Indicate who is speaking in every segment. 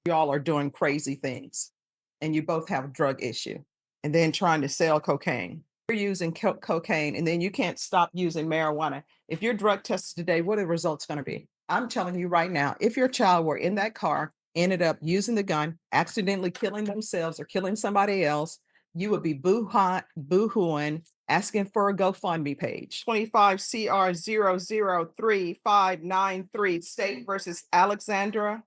Speaker 1: y'all are doing crazy things and you both have a drug issue and then trying to sell cocaine. You're using cocaine and then you can't stop using marijuana. If you're drug tested today, what are the results going to be? I'm telling you right now, if your child were in that car, ended up using the gun, accidentally killing themselves or killing somebody else, you would be boo-hooing, asking for a GoFundMe page. 25 CR 003593, State versus Alexandra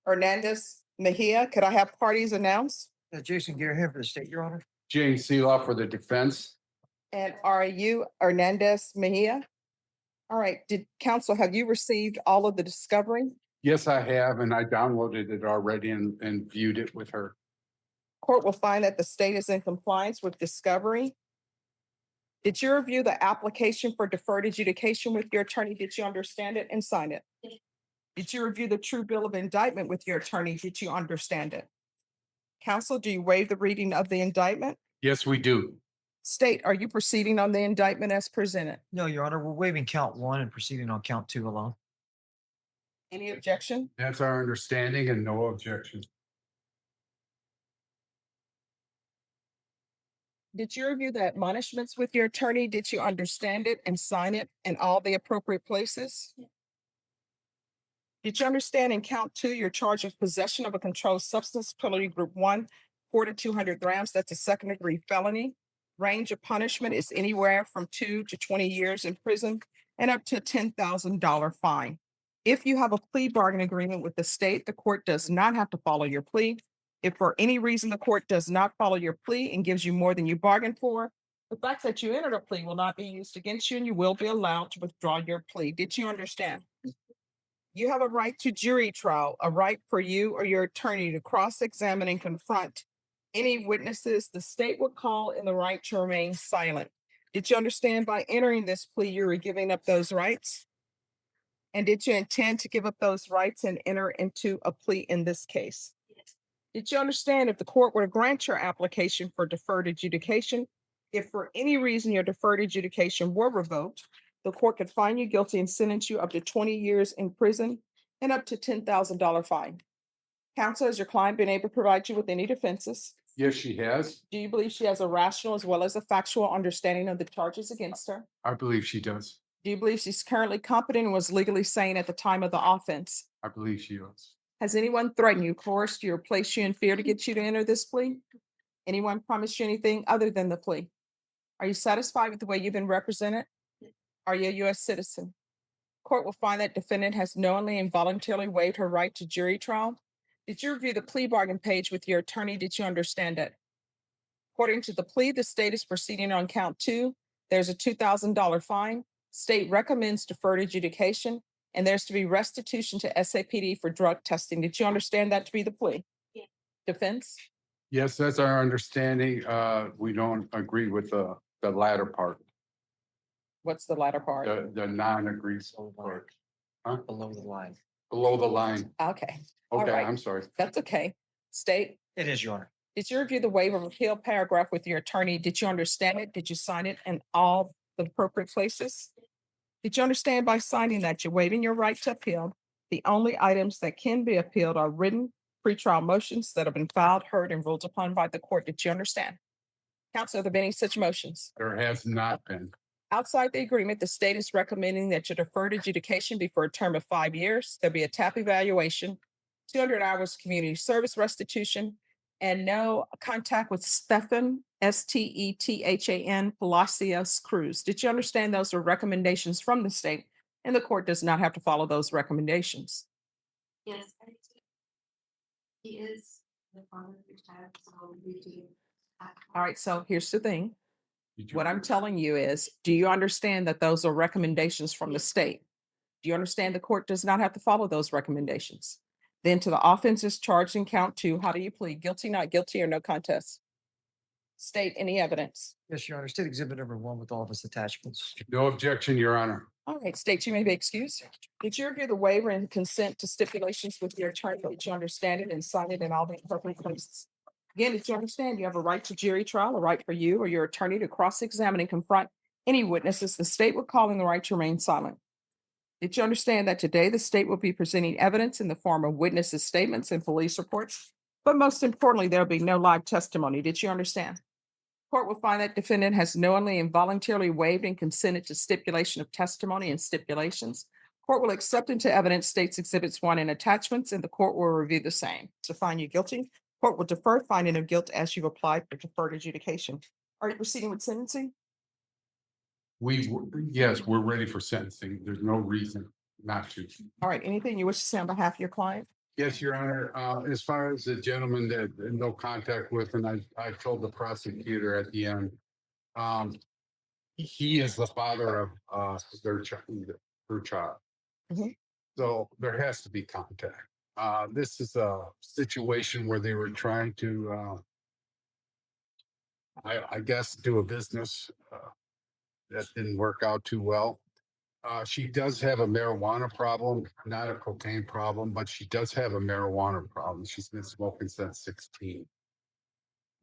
Speaker 1: Hernandez Mejia. Could I have parties announced?
Speaker 2: Jason Gear here for the state, Your Honor.
Speaker 3: James Seeloff for the defense.
Speaker 1: And are you Hernandez Mejia? All right. Did counsel, have you received all of the discovery?
Speaker 3: Yes, I have, and I downloaded it already and viewed it with her.
Speaker 1: Court will find that the state is in compliance with discovery. Did you review the application for deferred adjudication with your attorney? Did you understand it and sign it? Did you review the true bill of indictment with your attorney? Did you understand it? Counsel, do you waive the reading of the indictment?
Speaker 3: Yes, we do.
Speaker 1: State, are you proceeding on the indictment as presented?
Speaker 2: No, Your Honor, we're waiving count 1 and proceeding on count 2 alone.
Speaker 1: Any objection?
Speaker 3: That's our understanding and no objection.
Speaker 1: Did you review the admonishments with your attorney? Did you understand it and sign it in all the appropriate places? Did you understand in count 2, your charge of possession of a controlled substance, penalty group 1, 4 to 200 grams? That's a second-degree felony. Range of punishment is anywhere from 2 to 20 years in prison and up to a $10,000 fine. If you have a plea bargain agreement with the state, the court does not have to follow your plea. If for any reason the court does not follow your plea and gives you more than you bargained for, the fact that you entered a plea will not be used against you and you will be allowed to withdraw your plea. Did you understand? You have a right to jury trial, a right for you or your attorney to cross-examine and confront any witnesses the state would call and the right to remain silent. Did you understand by entering this plea, you were giving up those rights? And did you intend to give up those rights and enter into a plea in this case? Yes. Did you understand if the court were to grant your application for deferred adjudication, if for any reason your deferred adjudication were revoked, the court could find you guilty and sentence you up to 20 years in prison and up to $10,000 fine. Counsel, has your client been able to provide you with any defenses?
Speaker 3: Yes, she has.
Speaker 1: Do you believe she has a rational as well as a factual understanding of the charges against her?
Speaker 3: I believe she does.
Speaker 1: Do you believe she's currently competent and was legally sane at the time of the offense?
Speaker 3: I believe she does.
Speaker 1: Has anyone threatened you, coerced you, or placed you in fear to get you to enter this plea? Anyone promised you anything other than the plea? Are you satisfied with the way you've been represented? Are you a U.S. citizen? Court will find that defendant has knowingly and voluntarily waived her right to jury trial. Did you review the plea bargain page with your attorney? Did you understand it? According to the plea, the state is proceeding on count 2. There's a $2,000 fine. State recommends deferred adjudication, and there's to be restitution to SAPD for drug testing. Did you understand that to be the plea? Yeah. Defense?
Speaker 3: Yes, that's our understanding. We don't agree with the latter part,
Speaker 1: What's the latter part?
Speaker 3: the non-agreed part.
Speaker 2: Below the line.
Speaker 3: Below the line.
Speaker 1: Okay, all
Speaker 3: Okay,
Speaker 1: right.
Speaker 3: I'm sorry.
Speaker 1: That's okay. State,
Speaker 2: It is, Your Honor.
Speaker 1: did you review the waiver of appeal paragraph with your attorney? Did you understand it? Did you sign it in all the appropriate places? Did you understand by signing that you're waiving your right to appeal? The only items that can be appealed are written pretrial motions that have been filed, heard, and ruled upon by the court. Did you understand? Counsel, have there been any such motions?
Speaker 3: There has not been.
Speaker 1: Outside the agreement, the state is recommending that your deferred adjudication be for a term of 5 years. There'll be a TAP evaluation, 200 hours community service restitution, and no contact with Stephan, Stethan Palacios Cruz. Did you understand those are recommendations from the state and the court does not have to follow those recommendations?
Speaker 4: Yes, I do. He is the father of your child, so we do.
Speaker 1: All right, so here's the thing.
Speaker 3: Did you-
Speaker 1: What I'm telling you is, do you understand that those are recommendations from the state? Do you understand the court does not have to follow those recommendations? Then to the offenses charged in count 2, how do you plead? Guilty, not guilty, or no contest? State any evidence.
Speaker 2: Yes, Your Honor. State Exhibit number 1 with all of its attachments.
Speaker 3: No objection, Your Honor.
Speaker 1: All right, state, you may be excused. Did you review the waiver and consent to stipulations with your attorney? Did you understand it and sign it in all the appropriate places? Again, did you understand you have a right to jury trial, a right for you or your attorney to cross-examine and confront any witnesses the state would call in the right to remain silent? Did you understand that today the state will be presenting evidence in the form of witnesses' statements and police reports? But most importantly, there'll be no live testimony. Did you understand? Court will find that defendant has knowingly and voluntarily waived and consented to stipulation of testimony and stipulations. Court will accept into evidence states exhibits 1 and attachments, and the court will review the same. To find you guilty, court will defer finding of guilt as you applied for deferred adjudication. Are you proceeding with sentencing?
Speaker 3: Yes, we're ready for sentencing. There's no reason not to.
Speaker 1: All right, anything you wish to say on behalf of your client?
Speaker 3: Yes, Your Honor, as far as the gentleman that no contact with, and I told the prosecutor at the end, he is the father of, their child, her child.
Speaker 1: Mhm.
Speaker 3: So there has to be contact. This is a situation where they were trying to, I guess, do a business, that didn't work out too well. She does have a marijuana problem, not a cocaine problem, but she does have a marijuana problem. She's been smoking since 16.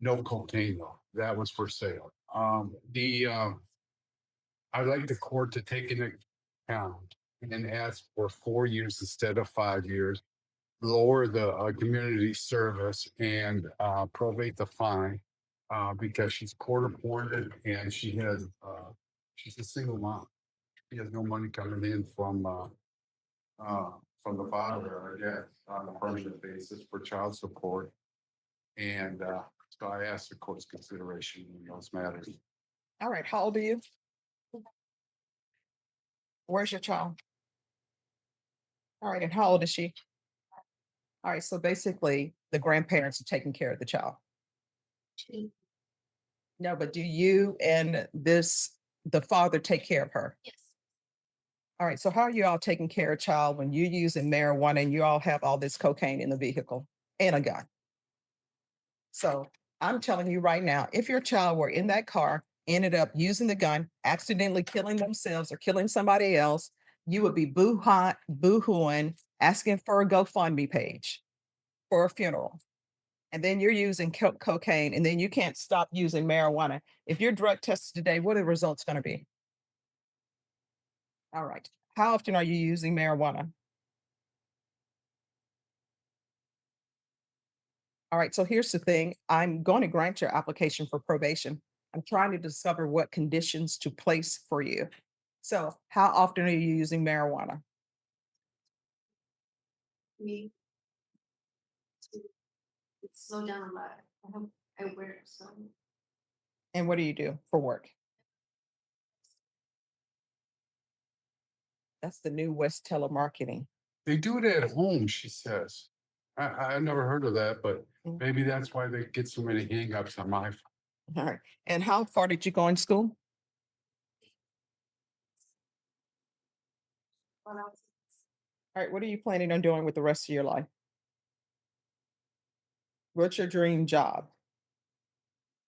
Speaker 3: No cocaine though. That was for sale. I'd like the court to take into account and ask for 4 years instead of 5 years, lower the community service and probate the fine because she's court appointed and she's a single mom. She has no money coming in from the father, I guess, on a permanent basis for child support. And so I asked the court's consideration in those matters.
Speaker 1: All right, how old are you? Where's your child? All right, and how old is she? All right, so basically the grandparents are taking care of the child. No, but do you and the father take care of her?
Speaker 4: Yes.
Speaker 1: All right, so how are you all taking care of child when you're using marijuana and you all have all this cocaine in the vehicle and a gun? So I'm telling you right now, if your child were in that car, ended up using the gun, accidentally killing themselves or killing somebody else, you would be boo-hooing, asking for a GoFundMe page for a funeral. And then you're using cocaine, and then you can't stop using marijuana. If you're drug tested today, what are the results going to be? All right. How often are you using marijuana? All right. So here's the thing. I'm going to grant your application for probation. I'm trying to discover what conditions to place for you. So how often are you using marijuana?
Speaker 4: Me. It's slowed down a lot. I wear it, so.
Speaker 1: And what do you do for work? That's the new West telemarketing.
Speaker 3: They do it at home, she says. I never heard of that, but
Speaker 1: Mm.
Speaker 3: maybe that's why they get so many hangups on my phone.
Speaker 1: All right. And how far did you go in school?
Speaker 4: When I was,
Speaker 1: All right. What are you planning on doing with the rest of your life? What's your dream job?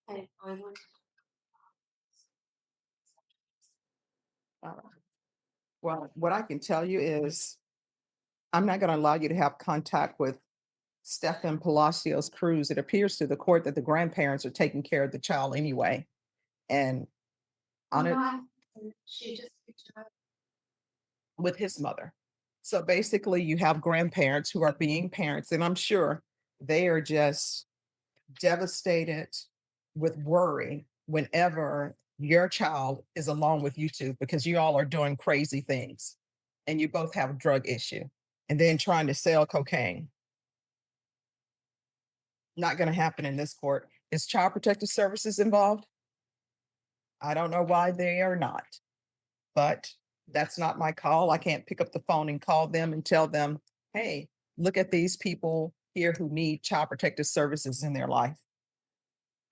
Speaker 4: I went.
Speaker 1: All right. Well, what I can tell you is I'm not going to allow you to have contact with Stefan Palacios Cruz. It appears to the court that the grandparents are taking care of the child anyway. And on it
Speaker 4: She just picked it up.
Speaker 1: with his mother. So basically, you have grandparents who are being parents, and I'm sure they are just devastated with worry whenever your child is along with you two because you all are doing crazy things and you both have a drug issue and then trying to sell cocaine. Not going to happen in this court. Is Child Protective Services involved? I don't know why they are not, but that's not my call. I can't pick up the phone and call them and tell them, hey, look at these people here who need Child Protective Services in their life.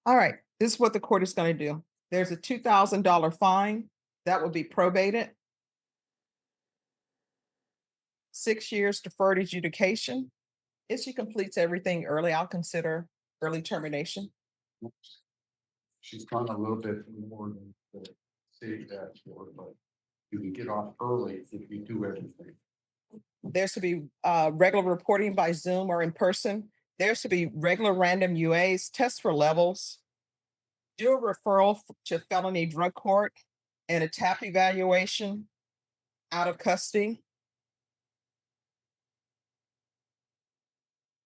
Speaker 1: All right, this is what the court is going to do. There's a $2,000 fine that will be probated. 6 years deferred adjudication. If she completes everything early, I'll consider early termination.
Speaker 3: She's gone a little bit more than the state asked for, but you can get off early if you do everything.
Speaker 1: There's to be regular reporting by Zoom or in person. There's to be regular random UAs, tests for levels, do a referral to felony drug court, and a TAP evaluation out of custody.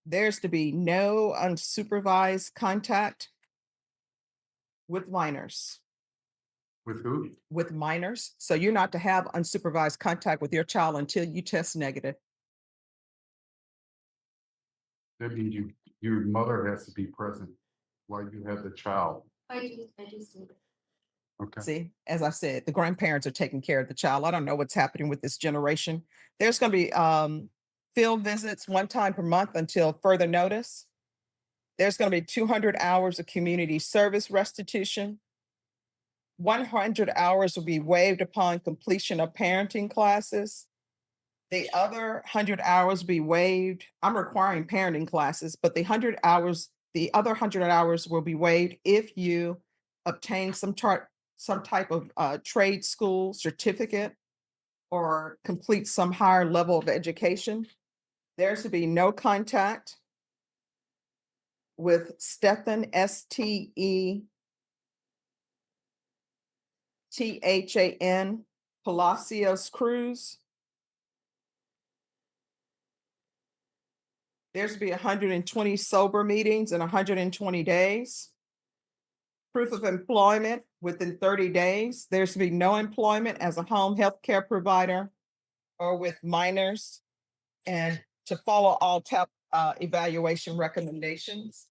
Speaker 1: There's to be no unsupervised contact with minors.
Speaker 3: With who?
Speaker 1: With minors. So you're not to have unsupervised contact with your child until you test negative.
Speaker 3: That means your mother has to be present while you have the child.
Speaker 4: I do see.
Speaker 3: Okay.
Speaker 1: See, as I said, the grandparents are taking care of the child. I don't know what's happening with this generation. There's going to be field visits one time per month until further notice. There's going to be 200 hours of community service restitution. 100 hours will be waived upon completion of parenting classes. The other 100 hours will be waived. I'm requiring parenting classes, but the other 100 hours will be waived if you obtain some type of trade school certificate or complete some higher level of education. There's to be no contact with Stephan, STEPHAN, Palacios Cruz. There's to be 120 sober meetings in 120 days. Proof of employment within 30 days. There's to be no employment as a home health care provider or with minors, and to follow all TAP evaluation recommendations.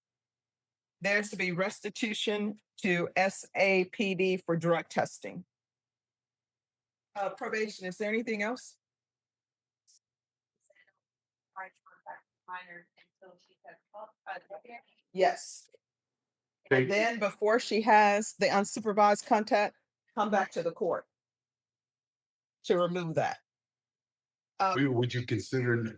Speaker 1: There's to be restitution to SAPD for drug testing. Probation, is there anything else?
Speaker 4: Minor until she has.
Speaker 1: Yes.
Speaker 3: Thank
Speaker 1: And
Speaker 3: you.
Speaker 1: then before she has the unsupervised contact, come back to the court to remove that.
Speaker 3: Would you consider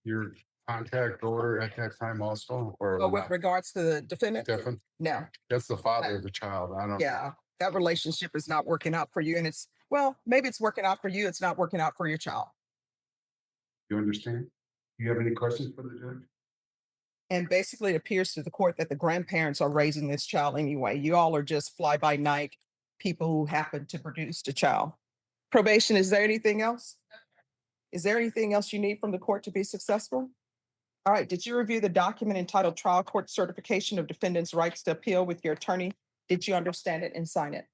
Speaker 3: your contact order at that time also, or
Speaker 1: But with
Speaker 3: not?
Speaker 1: regards to the defendant,
Speaker 3: Stefan,
Speaker 1: no,
Speaker 3: that's the father of the child. I don't.
Speaker 1: yeah, that relationship is not working out for you. And well, maybe it's working out for you. It's not working out for your child.
Speaker 3: You understand? Do you have any questions for the judge?
Speaker 1: And basically it appears to the court that the grandparents are raising this child anyway. You all are just fly by night people who happen to produce the child. Probation, is there anything else? Is there anything else you need from the court to be successful? All right, did you review the document entitled Trial Court Certification of Defendant's Rights to Appeal with your attorney? Did you understand it and sign it?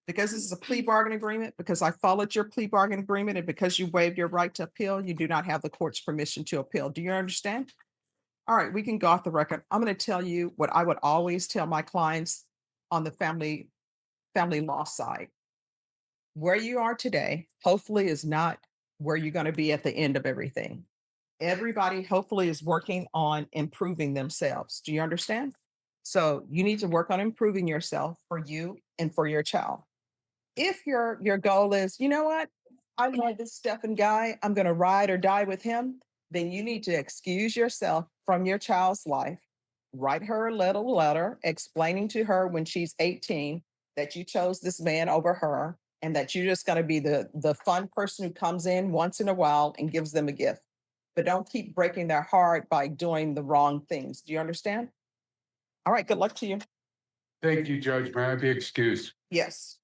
Speaker 1: Because this is a plea bargain agreement, because I followed your plea bargain agreement, and because you waived your right to appeal, you do not have the court's permission to appeal. Do you understand? All right, we can go off the record. I'm going to tell you what I would always tell my clients on the family law side. Where you are today, hopefully, is not where you're going to be at the end of everything. Everybody hopefully is working on improving themselves. Do you understand? So you need to work on improving yourself for you and for your child. If your goal is, you know what, I love this Stephan guy, I'm going to ride or die with him, then you need to excuse yourself from your child's life. Write her a little letter explaining to her when she's 18 that you chose this man over her, and that you're just going to be the fun person who comes in once in a while and gives them a gift. But don't keep breaking their heart by doing the wrong things. Do you understand? All right, good luck to you.
Speaker 3: Thank you, Judge. May I be excused?
Speaker 1: Yes.